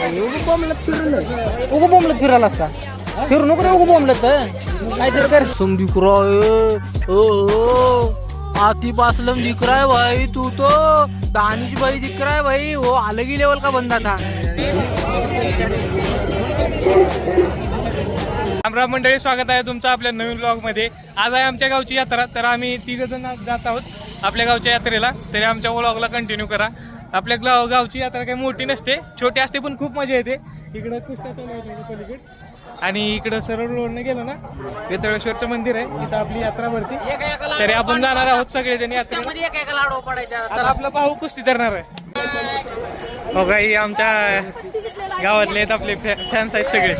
उगं बोंबलत फिरायला असता फिरू नको रे उगं बोंबलत काहीतरी कर संदीप राय आती पासलम दिख रहा है भाई तू तो दानिश भाई दिख रहा है भाई वो अलग ही लेवल का बंदा था। रामराम मंडळी, स्वागत आहे तुमचं आपल्या नवीन ब्लॉग मध्ये। आज आहे आमच्या गावची यात्रा, तर आम्ही 3 जण जात आहोत आपल्या गावच्या यात्रेला। तरी आमच्या व्लॉगला कंटिन्यू करा। आपल्या गावची यात्रा काही मोठी नसते, छोटी असते, पण खूप मजा येते। इकडं कुस्त्या चालू आहेत पलीकडे, आणि इकडं सरळ रोडने गेलो ना वेतळेश्वरचं मंदिर आहे, इथं आपली यात्रा भरती। तरी आपण जाणार आहोत सगळेजण यात्रेमध्ये। चला आपला भाऊ कुस्ती धरणार आहे। हो काही आमच्या गावातले आहेत, आपले फॅन्स आहेत सगळे,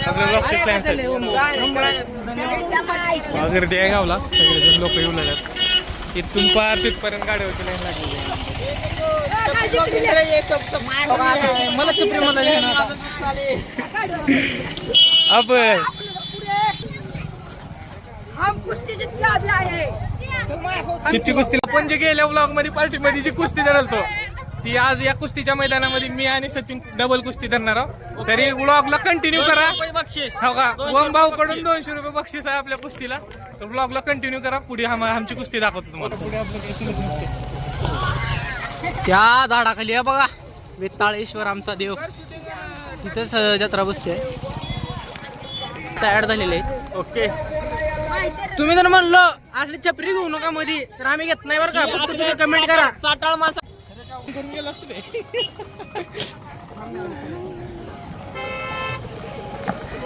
आपल्या ब्लॉगचे फॅन्स आहेत। गर्दी आहे गावला, सगळेजण लोक येऊ लागतात। इथून पार तिथपर्यंत गाड्यावरची लाईन लागली। मला चुपरी मला अब तिची कुस्ती आपण जे गेल्या ब्लॉग मध्ये पार्टी मध्ये जी कुस्ती धरलतो ती आज या कुस्तीच्या मैदानामध्ये मी आणि सचिन डबल कुस्ती धरणार आहोत। तरी ब्लॉगला कंटिन्यू करा। हो का, वंभाऊ कडून 200 रुपये बक्षीस आहे आपल्या कुस्तीला। तर ब्लॉगला कंटिन्यू करा, पुढे आमची कुस्ती दाखवतो तुम्हाला। पुढे आपलं त्या झाडाखाली आहे बघा वेताळेश्वर आमचा देव, तिथेच जत्रा बसते तयार झालेले आहेत। ओके, तुम्ही जर म्हणलं असली छपरी घेऊ नका मध्ये तर आम्ही घेत नाही बरं का, फक्त तुम्ही कमेंट करा। चाटाळ मासा करून गेला असते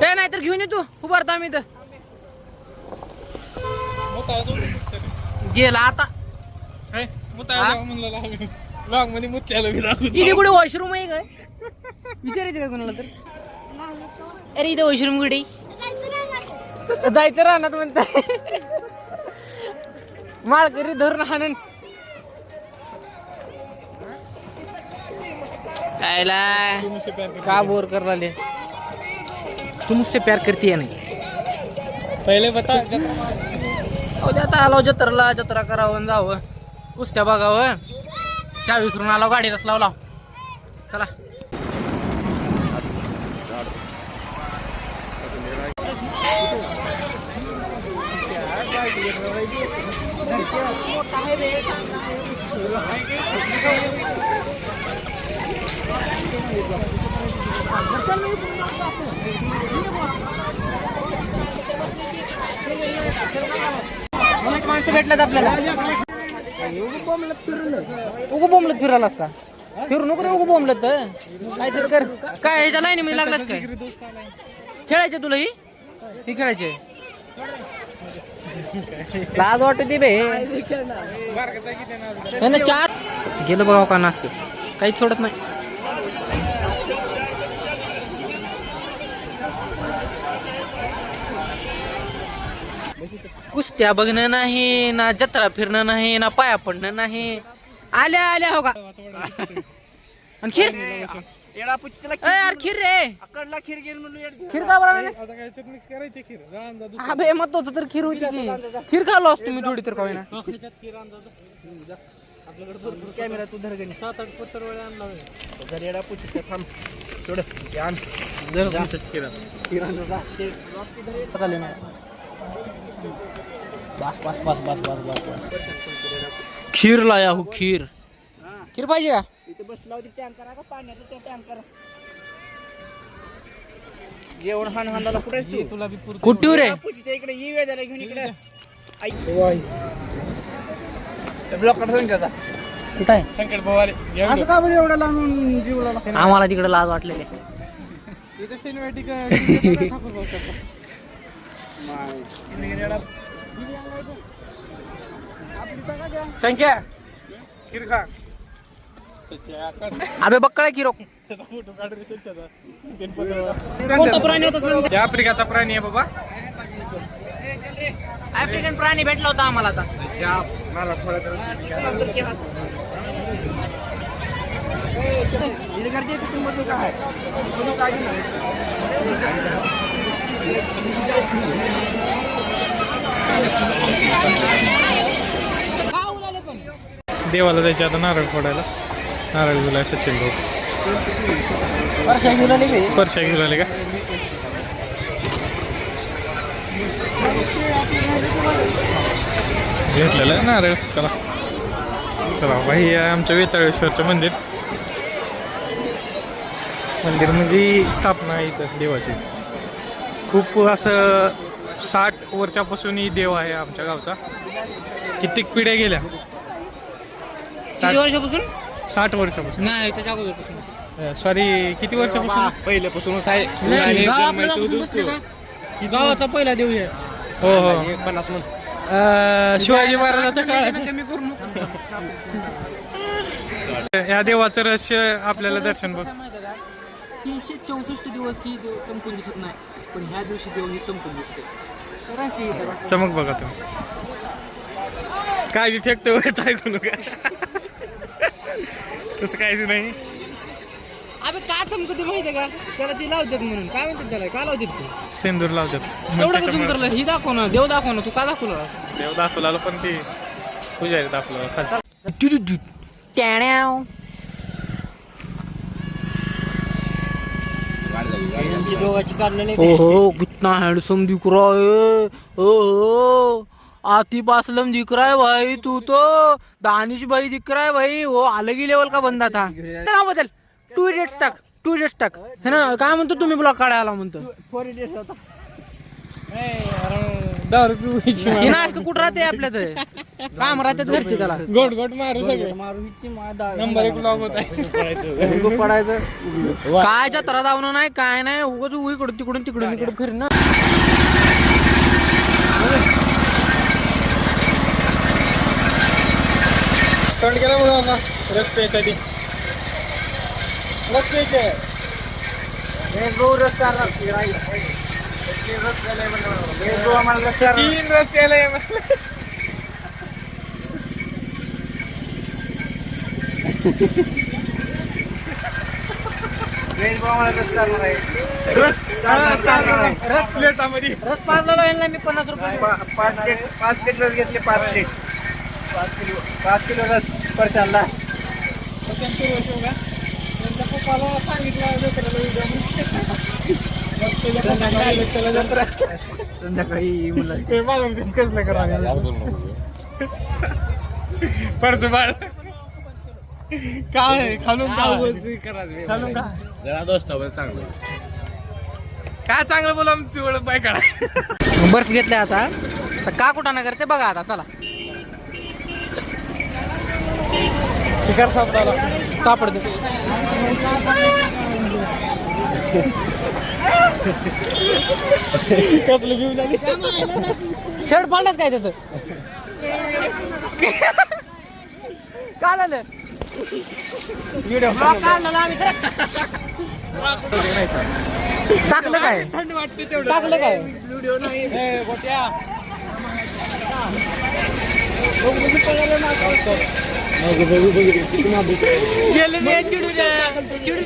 ते नाही तर घेऊन ये तू उभारतो आम्ही इथं गेला आता ब्लॉग मध्ये मुत्याला तिथे कुठे वॉशरूम आहे काय विचारायचं का कोणाला तर? अरे इथे वॉशरूम कुठे जायचं राहणार म्हणताय माळकरी धरून हाणन का बोर कर रहा तू मुझसे प्यार करती है नहीं? पहिले बता। जाता आलो जत्रला, जत्रा करावं जावं, कुस्त्या बघावं, चहा विसरून आलो गाडीलाच लावला। चला माणसं भेटल्यात आपल्याला उगं बोंबलत फिरायला असता फिरू नको रे उगं बोंबलत काहीतरी कर। काय ह्याच्या लाईनी मी लागलाच काय? खेळायचे तुला ही खेळायचे लाज वाटते बे। चार गेलो बघा का नाच काहीच सोडत नाही। कुस्त्या बघणं नाही ना, जत्रा फिरणं नाही ना, पाया पडणं नाही। आल्या आल्या हो का आणि खीर यार खीर रे खीर का बरं मिक्स करायची खीर अबे मत होतं तर खीर होती की खीर खालो असतो मी थोडी तर काय ना। कॅमेरा तू धर गणी 7-8 पत्तर वेळ आणला घरी येडा पुचीचा थांब थोडं आण जर खीर बस बस बस बस बस बस बस खीर लाया हूँ खीर खीर पाहिजे का? इथे बसला होती टँकर आहे का पाण्याचा ते टँकर जेवण हाणाला कुठे तू तुला बी कुठे रे पुचीच्या इकडे ये वेदाला घेऊन इकडे ब्लॉक करून घ्या कुठे आहे संकट भवाले असं का बरं एवढा लांबून जीवला आम्हाला तिकडे लाज वाटलेली इथे सिनेमॅटिक ठाकूर भाऊ शकतो संख्या खीर खा अबे बक्कळ खीर कोणता प्राणी होता सांग? आफ्रिकाचा प्राणी आहे बाबा, आफ्रिकन प्राणी भेटला होता आम्हाला आता। मला थोडं देवाला जायचे आता नारळ फोडायला। नारळ दिलाय सचिन भाऊ। परशा घेऊन आले मी. परशा घेऊन आले का? घेतलेलं नारळ. चला चला भाई, हे आहे आमच्या वेताळेश्वरचं मंदिर. मंदिर म्हणजे स्थापना आहे इथं देवाची. खूप असं 60 वर्षापासून ही देव आहे आमच्या गावचा. कित्येक पिढ्या गेल्या. किती वर्षापासून? 60 वर्षापासून. नाही, त्याच्या अगोदरपासून. सॉरी, किती वर्षापासून? पहिल्यापासूनच आहे. नाही, गावाचा पहिला देव आहे. हो हो. 50 म्हण. शिवाजी महाराजाच्या काळात कमी करून या देवाचं रहस्य आपल्याला दर्शन बघ. 364 दिवस ही देव चमकून दिसत नाही, पण ह्या दिवशी देव ही चमकून दिसते. चमक बघा तुम्ही. काय इफेक्ट वगैरे ऐकू नका. तसं काहीच नाही. अबे का चमकते माहितीये का? त्याला ती लावतात म्हणून. काय म्हणतात त्याला? का लावतात ते? सेंदूर लावतात. तेवढं का चमकलं? ही दाखव ना, देव दाखव ना. तू का दाखवलं असं? देव दाखवला पण ती पुजारी दाखवलं खालचं. ओहो, कितना हैंडसम दिख रहा है. ओहो, आतिफ असलम दिख रहा है भाई. तू तो दानिश भाई दिख रहा है भाई. वो अलग ही लेवल का बंदा था. नाव बदल. 2 इडियट्स टाक. 2 इडियट्स टाक. है ना? काय म्हणतो तुम्ही ब्लॉग काढायला म्हणतो? 4 इडियट्स होता. दारू पिऊची हे नाटक कुठं राहते आपल्या तर? काम राहतात घरचे त्याला. गोट गोट मारू सगळे. नंबर 1 ब्लॉग होत आहे. पडायचं काय जत्रा धावणं नाही, काय नाही. उगाच इकडून तिकडून इकडे फिरणं. स्टंट केला बघा आता रस्त्यासाठी. रस्त्याचे 3 रस्त्याला आहे. रस प्लेटामध्ये रस पाजला ना मी 50 रुपये. 5 प्लेट रस घेतले. 5 प्लेट. 5 किलो रस परशाला. त्यांच्या पप्पाला सांगितलं संध्याकाळी कसलं करा परसू बाळ. काय खालून खालून का चांगलं काय चांगलं बोला. पिवळं बाय काढा. बर्फ घेतल्या आता. का कुठं ना करते बघा आता. चला शिकार सापडाला सापडते. कसलं घेऊन आली. शर्ट फाडलात काय त्याचं? काय झालं? व्हिडिओ काढलं आम्ही. टाकलं काय? थंड वाटते तेवढं. टाकलं काय? व्हिडिओ नाही. गेले नाही. चिडून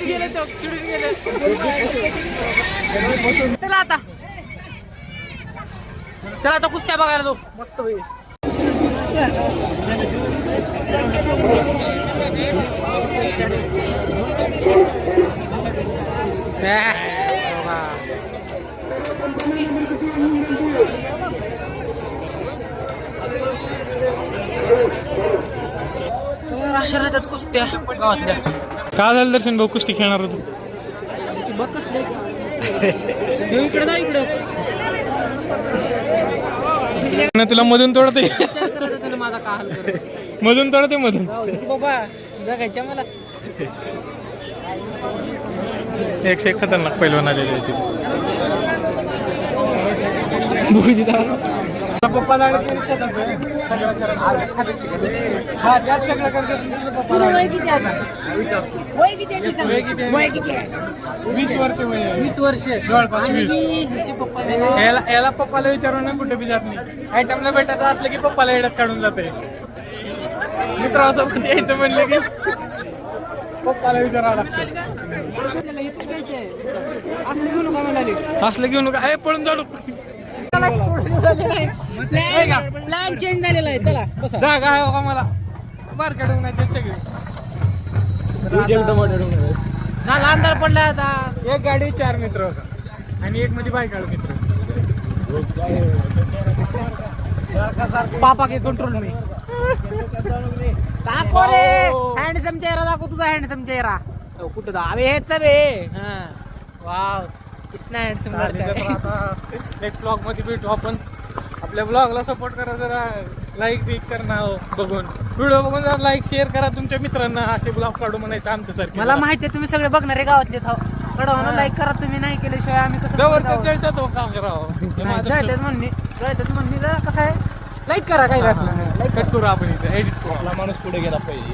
गेले तो. चिडून गेले. चला आता कुस्त्या बघायला तो मस्त होईल. अशा राहतात कुस्त्या गावातल्या. काय झालं दर्शन भाऊ? कुस्ती खेळणार होतो. बघ कसले इकडे जा. इकडे तुला मधून तोडते. विचार करत होता ना माझा का हाल करत. मधून तोडते मधून. बाबा जगायच्या मला. 101 खतरनाक पैलवान आलेले आहे तिथे. पप्पाला वय किती आहे? 20 वर्ष वय आहे. 20 वर्ष जवळपास आणि 20. ह्याचे पप्पा याला पप्पाला विचारून ना कुठे बी जात नाही. आयटमला भेटायचं असलं की पप्पाला येड्यात काढून जाते. मित्रासोबत यायचं म्हणलं की पप्पाला विचारावं लागतं. असलं घेऊन का म्हणाले? असलं घेऊन नका. पळून जाडू. प्लॅन चेंज झालेला आहे. चला बसा. जागा आहे का मला बारक्या डोंगराचे सगळे. झाला अंधार पडला आता. एक गाडी 4 मित्र होता आणि एक मध्ये बायकाळ मित्र. पापा के कंट्रोल में. दाखव रे हँडसम चेहरा, दाखव तुझा हँडसम चेहरा. कुठं दावे हेच बे. वाव कितना हँडसम आणि लड़का जर है. आता नेक्स्ट ब्लॉग मध्ये भेटू आपण. आपल्या ब्लॉगला सपोर्ट करा, जरा लाईक बिक करा बघून, व्हिडिओ बघून जरा लाईक शेअर करा तुमच्या मित्रांना. असे ब्लॉग काढू म्हणायचं आमच्यासारखे. मला माहिती आहे तुम्ही सगळे बघणारे गावातले कडवाना लाईक करा. तुम्ही नाही केल्याशिवाय आम्ही कसं जवळ बघणार आहोत? जळतात हो काम करावं. जळतात म्हणणे जरा कसं आहे लाईक करा काही असलं कट करू आपण इथे एडिट करू. आपला माणूस पुढे गेला पाहिजे.